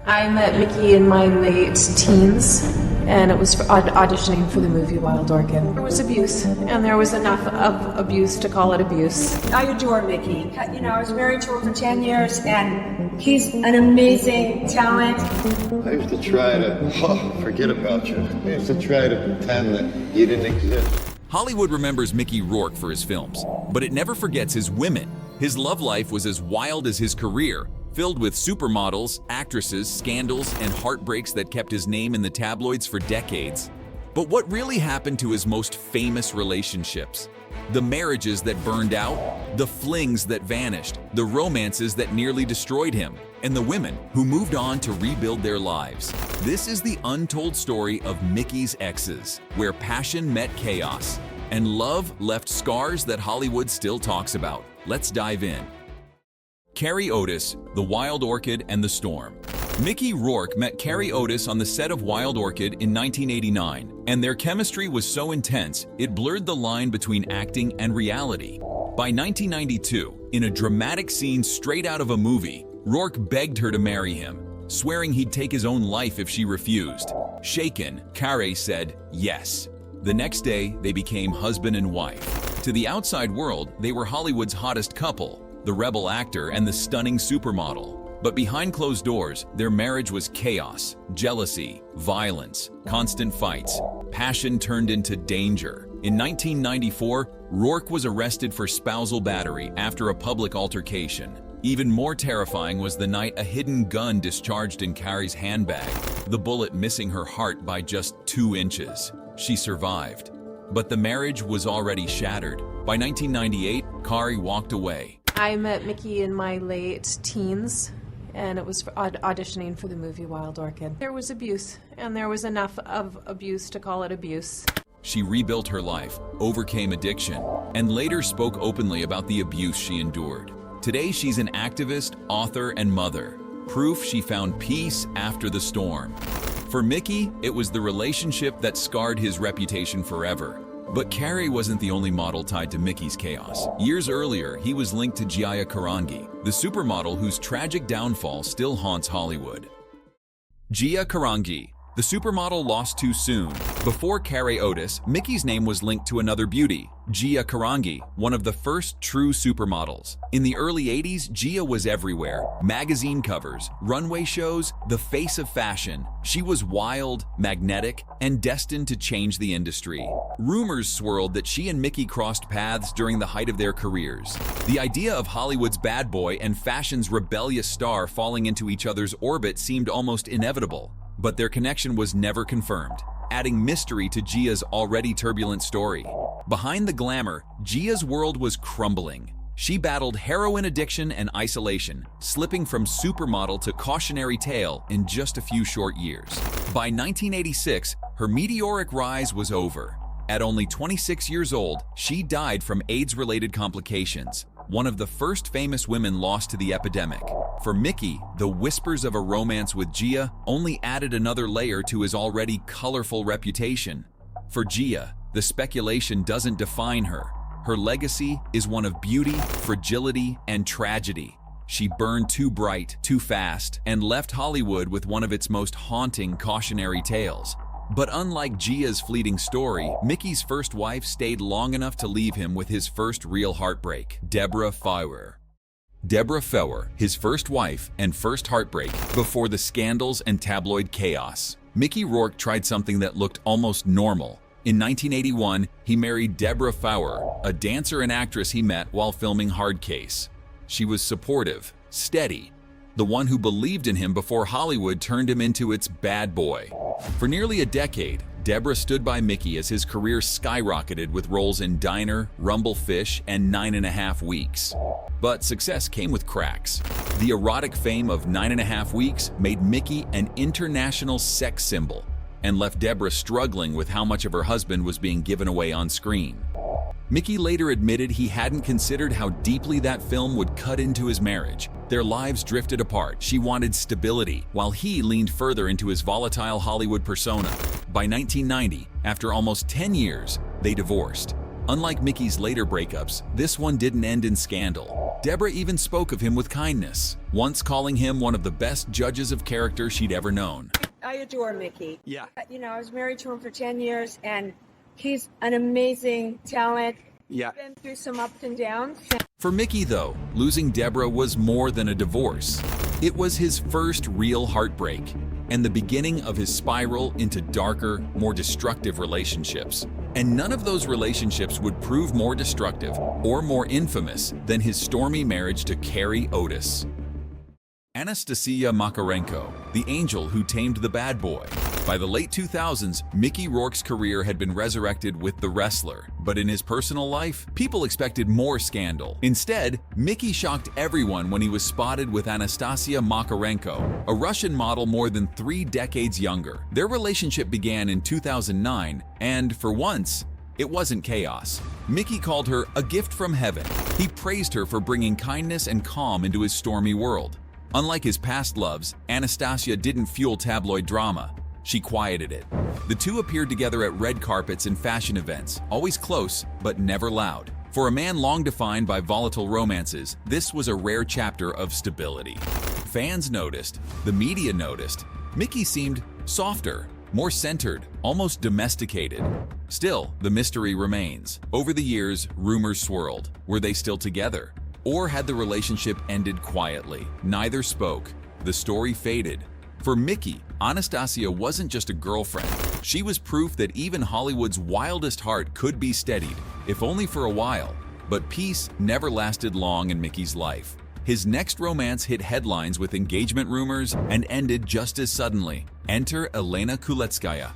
I met Mickey in my late teens, and it was for auditioning for the movie Wild Orchid. There was abuse, and there was enough of abuse to call it abuse. I adore Mickey. You know, I was married to him for 10 years, and he's an amazing talent. I used to try to, forget about you. I used to try to pretend that you didn't exist. Hollywood remembers Mickey Rourke for his films, but it never forgets his women. His love life was as wild as his career, filled with supermodels, actresses, scandals, and heartbreaks that kept his name in the tabloids for decades. But what really happened to his most famous relationships? The marriages that burned out, the flings that vanished, the romances that nearly destroyed him, and the women who moved on to rebuild their lives. This is the untold story of Mickey's exes, where passion met chaos, and love left scars that Hollywood still talks about. Let's dive in. Carrie Otis, The Wild Orchid and the Storm. Mickey Rourke met Carrie Otis on the set of Wild Orchid in 1989, and their chemistry was so intense it blurred the line between acting and reality. By 1992, in a dramatic scene straight out of a movie, Rourke begged her to marry him, swearing he'd take his own life if she refused. Shaken, Carré said yes. The next day, they became husband and wife. To the outside world, they were Hollywood's hottest couple, the rebel actor and the stunning supermodel. But behind closed doors, their marriage was chaos, jealousy, violence, constant fights. Passion turned into danger. In 1994, Rourke was arrested for spousal battery after a public altercation. Even more terrifying was the night a hidden gun discharged in Carrie's handbag, the bullet missing her heart by just 2 inches. She survived, but the marriage was already shattered. By 1998, Carrie walked away. I met Mickey in my late teens, and it was for auditioning for the movie Wild Orchid. There was abuse, and there was enough of abuse to call it abuse. She rebuilt her life, overcame addiction, and later spoke openly about the abuse she endured. Today, she's an activist, author, and mother. Proof she found peace after the storm. For Mickey, it was the relationship that scarred his reputation forever. But Carrie wasn't the only model tied to Mickey's chaos. Years earlier, he was linked to Gia Carangi, the supermodel whose tragic downfall still haunts Hollywood. Gia Carangi, the supermodel lost too soon. Before Carré Otis, Mickey's name was linked to another beauty, Gia Carangi, one of the first true supermodels. In the early 80s, Gia was everywhere. Magazine covers, runway shows, the face of fashion. She was wild, magnetic, and destined to change the industry. Rumors swirled that she and Mickey crossed paths during the height of their careers. The idea of Hollywood's bad boy and fashion's rebellious star falling into each other's orbit seemed almost inevitable. But their connection was never confirmed, adding mystery to Gia's already turbulent story. Behind the glamour, Gia's world was crumbling. She battled heroin addiction and isolation, slipping from supermodel to cautionary tale in just a few short years. By 1986, her meteoric rise was over. At only 26 years old, she died from AIDS-related complications, one of the first famous women lost to the epidemic. For Mickey, the whispers of a romance with Gia only added another layer to his already colorful reputation. For Gia, the speculation doesn't define her. Her legacy is one of beauty, fragility, and tragedy. She burned too bright, too fast, and left Hollywood with one of its most haunting cautionary tales. But unlike Gia's fleeting story, Mickey's first wife stayed long enough to leave him with his first real heartbreak, Debra Feuer. Debra Feuer, his first wife and first heartbreak before the scandals and tabloid chaos. Mickey Rourke tried something that looked almost normal. In 1981, he married Debra Feuer, a dancer and actress he met while filming Hard Case. She was supportive, steady, the one who believed in him before Hollywood turned him into its bad boy. For nearly a decade, Debra stood by Mickey as his career skyrocketed with roles in Diner, Rumble Fish, and 9½ Weeks. But success came with cracks. The erotic fame of 9½ Weeks made Mickey an international sex symbol and left Debra struggling with how much of her husband was being given away on screen. Mickey later admitted he hadn't considered how deeply that film would cut into his marriage. Their lives drifted apart. She wanted stability, while he leaned further into his volatile Hollywood persona. By 1990, after almost 10 years, they divorced. Unlike Mickey's later breakups, this one didn't end in scandal. Deborah even spoke of him with kindness, once calling him one of the best judges of character she'd ever known. I adore Mickey. Yeah. You know, I was married to him for 10 years, and he's an amazing talent. Yeah. Been through some ups and downs. For Mickey, though, losing Deborah was more than a divorce. It was his first real heartbreak, and the beginning of his spiral into darker, more destructive relationships. And none of those relationships would prove more destructive or more infamous than his stormy marriage to Carrie Otis. Anastassija Makarenko, the angel who tamed the bad boy. By the late 2000s, Mickey Rourke's career had been resurrected with The Wrestler, but in his personal life, people expected more scandal. Instead, Mickey shocked everyone when he was spotted with Anastasia Makarenko, a Russian model more than 3 decades younger. Their relationship began in 2009, and for once, it wasn't chaos. Mickey called her a gift from heaven. He praised her for bringing kindness and calm into his stormy world. Unlike his past loves, Anastasia didn't fuel tabloid drama. She quieted it. The two appeared together at red carpets and fashion events, always close, but never loud. For a man long defined by volatile romances, this was a rare chapter of stability. Fans noticed, the media noticed. Mickey seemed softer, more centered, almost domesticated. Still, the mystery remains. Over the years, rumors swirled. Were they still together? Or had the relationship ended quietly? Neither spoke. The story faded. For Mickey, Anastasia wasn't just a girlfriend. She was proof that even Hollywood's wildest heart could be steadied, if only for a while. But peace never lasted long in Mickey's life. His next romance hit headlines with engagement rumors and ended just as suddenly. Enter Elena Kuletskaya.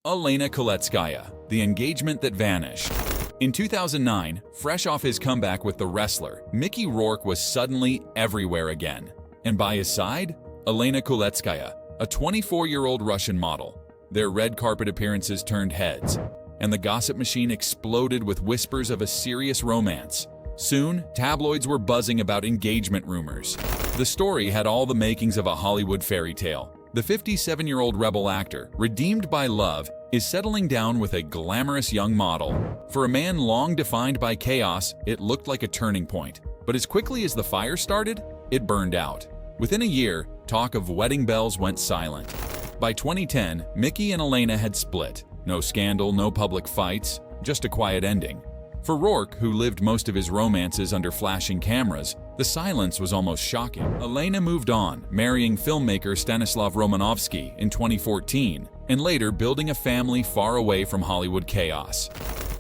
Elena Kletskaya, the engagement that vanished. In 2009, fresh off his comeback with The Wrestler, Mickey Rourke was suddenly everywhere again. And by his side, Elena Kuletskaya, a 24-year-old Russian model. Their red carpet appearances turned heads, and the gossip machine exploded with whispers of a serious romance. Soon, tabloids were buzzing about engagement rumors. The story had all the makings of a Hollywood fairy tale. The 57-year-old rebel actor, redeemed by love, is settling down with a glamorous young model. For a man long defined by chaos, it looked like a turning point. But as quickly as the fire started, it burned out. Within a year, talk of wedding bells went silent. By 2010, Mickey and Elena had split. No scandal, no public fights, just a quiet ending. For Rourke, who lived most of his romances under flashing cameras, the silence was almost shocking. Elena moved on, marrying filmmaker Stanislav Romanovsky in 2014, and later building a family far away from Hollywood chaos.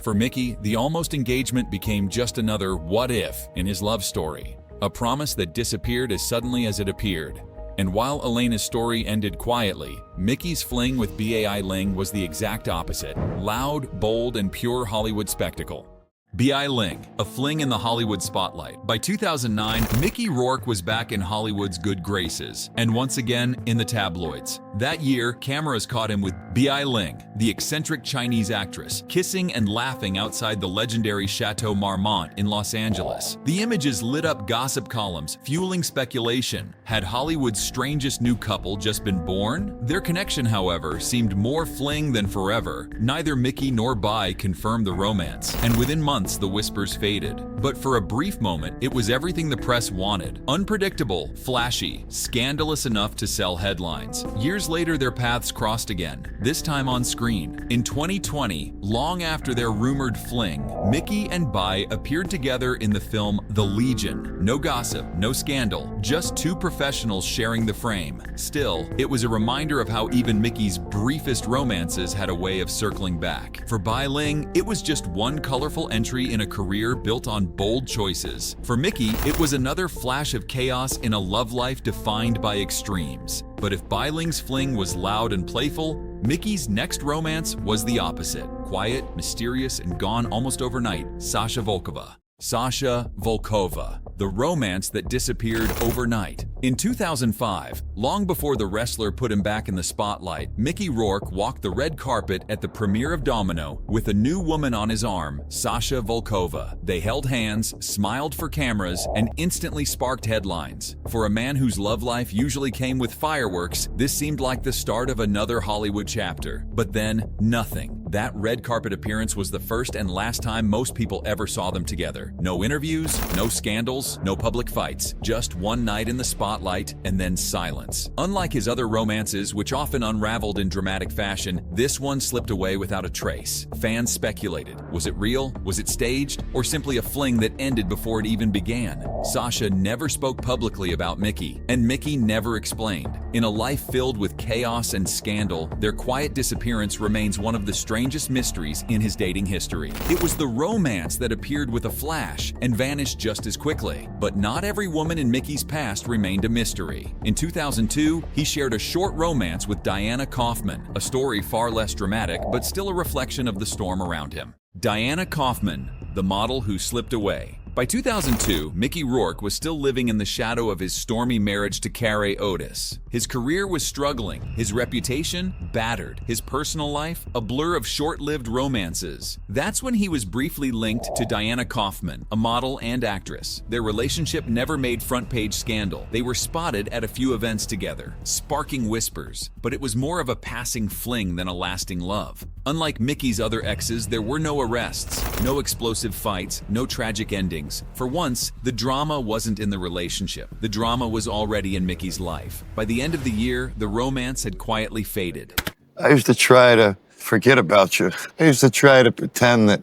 For Mickey, the almost engagement became just another what if in his love story, a promise that disappeared as suddenly as it appeared. And while Elena's story ended quietly, Mickey's fling with Bai Ling was the exact opposite. Loud, bold, and pure Hollywood spectacle. Bai Ling, a fling in the Hollywood spotlight. By 2009, Mickey Rourke was back in Hollywood's good graces, and once again in the tabloids. That year, cameras caught him with Bai Ling, the eccentric Chinese actress, kissing and laughing outside the legendary Chateau Marmont in Los Angeles. The images lit up gossip columns, fueling speculation. Had Hollywood's strangest new couple just been born? Their connection, however, seemed more fling than forever. Neither Mickey nor Bai confirmed the romance, and within months, the whispers faded. But for a brief moment, it was everything the press wanted. Unpredictable, flashy, scandalous enough to sell headlines. Years later, their paths crossed again, this time on screen. In 2020, long after their rumored fling, Mickey and Bai appeared together in the film The Legion. No gossip, no scandal, just two professionals sharing the frame. Still, it was a reminder of how even Mickey's briefest romances had a way of circling back. For Bai Ling, it was just one colorful entry in a career built on bold choices. For Mickey, it was another flash of chaos in a love life defined by extremes. But if Bai Ling's fling was loud and playful, Mickey's next romance was the opposite. Quiet, mysterious, and gone almost overnight. Sasha Volkova. Sasha Volkova, the romance that disappeared overnight. In 2005, long before the wrestler put him back in the spotlight, Mickey Rourke walked the red carpet at the premiere of Domino with a new woman on his arm, Sasha Volkova. They held hands, smiled for cameras, and instantly sparked headlines. For a man whose love life usually came with fireworks, this seemed like the start of another Hollywood chapter. But then, nothing. That red carpet appearance was the first and last time most people ever saw them together. No interviews, no scandals, no public fights. Just one night in the spotlight and then silence. Unlike his other romances, which often unraveled in dramatic fashion, this one slipped away without a trace. Fans speculated. Was it real? Was it staged? Or simply a fling that ended before it even began? Sasha never spoke publicly about Mickey, and Mickey never explained. In a life filled with chaos and scandal, their quiet disappearance remains one of the strangest mysteries in his dating history. It was the romance that appeared with a flash and vanished just as quickly. But not every woman in Mickey's past remained a mystery. In 2002, he shared a short romance with Diana Kauffman, a story far less dramatic but still a reflection of the storm around him. Diana Kauffman, the model who slipped away. By 2002, Mickey Rourke was still living in the shadow of his stormy marriage to Carré Otis. His career was struggling, his reputation battered, his personal life a blur of short-lived romances. That's when he was briefly linked to Diana Kauffman, a model and actress. Their relationship never made front-page scandal. They were spotted at a few events together, sparking whispers, but it was more of a passing fling than a lasting love. Unlike Mickey's other exes, there were no arrests, no explosive fights, no tragic endings. For once, the drama wasn't in the relationship. The drama was already in Mickey's life. By the end of the year, the romance had quietly faded. I used to try to forget about you. I used to try to pretend that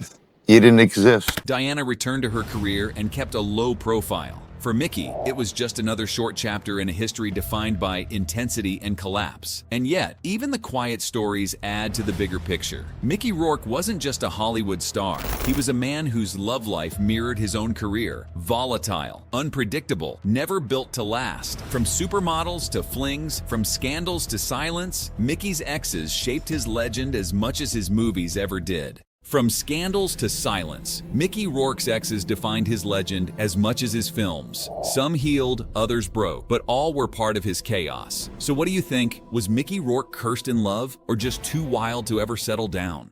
you didn't exist. Diana returned to her career and kept a low profile. For Mickey, it was just another short chapter in a history defined by intensity and collapse. And yet, even the quiet stories add to the bigger picture. Mickey Rourke wasn't just a Hollywood star. He was a man whose love life mirrored his own career. Volatile, unpredictable, never built to last. From supermodels to flings, from scandals to silence, Mickey's exes shaped his legend as much as his movies ever did. From scandals to silence, Mickey Rourke's exes defined his legend as much as his films. Some healed, others broke, but all were part of his chaos. So what do you think? Was Mickey Rourke cursed in love, or just too wild to ever settle down?